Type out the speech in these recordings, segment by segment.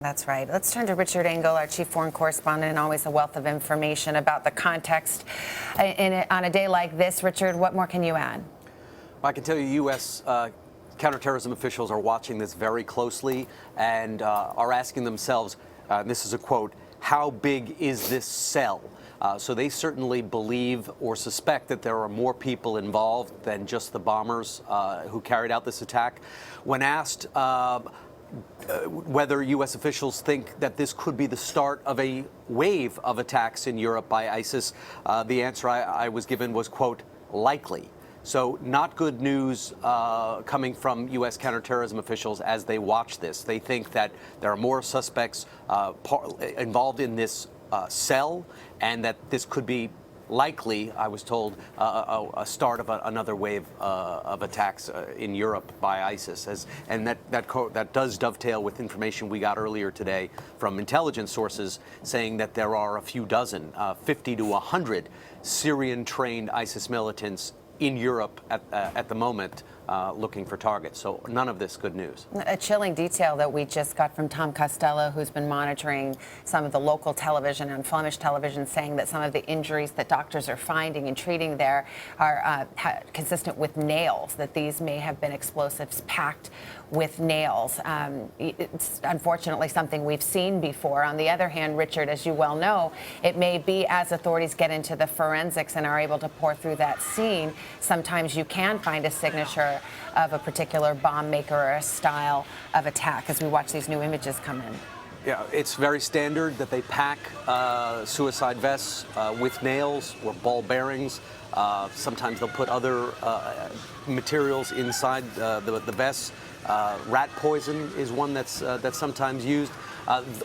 That's right. Let's turn to Richard Engel, our chief foreign correspondent, and always a wealth of information about the context on a day like this. Richard, what more can you add? I can tell you U.S. Counterterrorism officials are watching this very closely and are asking themselves, and this is a quote, how big is this cell? So they certainly believe or suspect that there are more people involved than just the bombers who carried out this attack. When asked whether U.S. officials think that this could be the start of a wave of attacks in Europe by ISIS, the answer I was given was, quote, likely. So not good news coming from U.S. counterterrorism officials as they watch this. They think that there are more suspects involved in this cell, and that this could be likely, I was told, a start of another wave of attacks in Europe by ISIS. And that does dovetail with information we got earlier today from intelligence sources saying that there are a few dozen, 50 to 100 Syrian-trained ISIS militants in Europe at the moment looking for targets. So none of this good news. A chilling detail that we just got from Tom Costello, who's been monitoring some of the local television and Flemish television, saying that some of the injuries that doctors are finding and treating there are consistent with nails, that these may have been explosives packed with nails. It's unfortunately something we've seen before. On the other hand, Richard, as you well know, it may be as authorities get into the forensics and are able to pour through that scene, sometimes you can find a signature of a particular bomb maker or a style of attack as we watch these new images come in. Yeah, it's very standard that they pack suicide vests with nails or ball bearings. Sometimes they'll put other materials inside the vests. Rat poison is one that's sometimes used.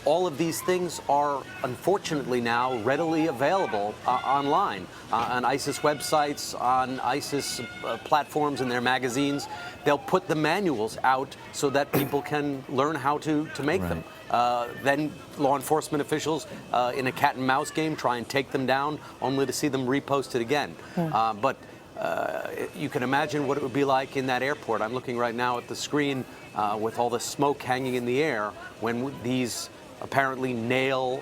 All of these things are unfortunately now readily available online on ISIS websites, on ISIS platforms in their magazines. They'll put the manuals out so that people can learn how to make them. Then law enforcement officials in a cat and mouse game try and take them down only to see them reposted again. But you can imagine what it would be like in that airport. I'm looking right now at the screen with all the smoke hanging in the air when these apparently nail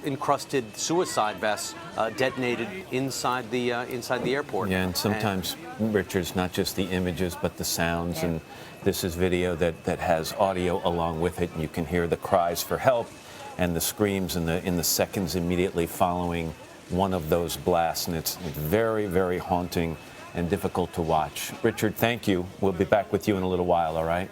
encrusted suicide vests detonated inside the airport. Yeah, and sometimes, Richard, it's not just the images but the sounds, and this is video that has audio along with it, and you can hear the cries for help and the screams in the seconds immediately following one of those blasts, and it's very, very haunting and difficult to watch. Richard, thank you. We'll be back with you in a little while, all right?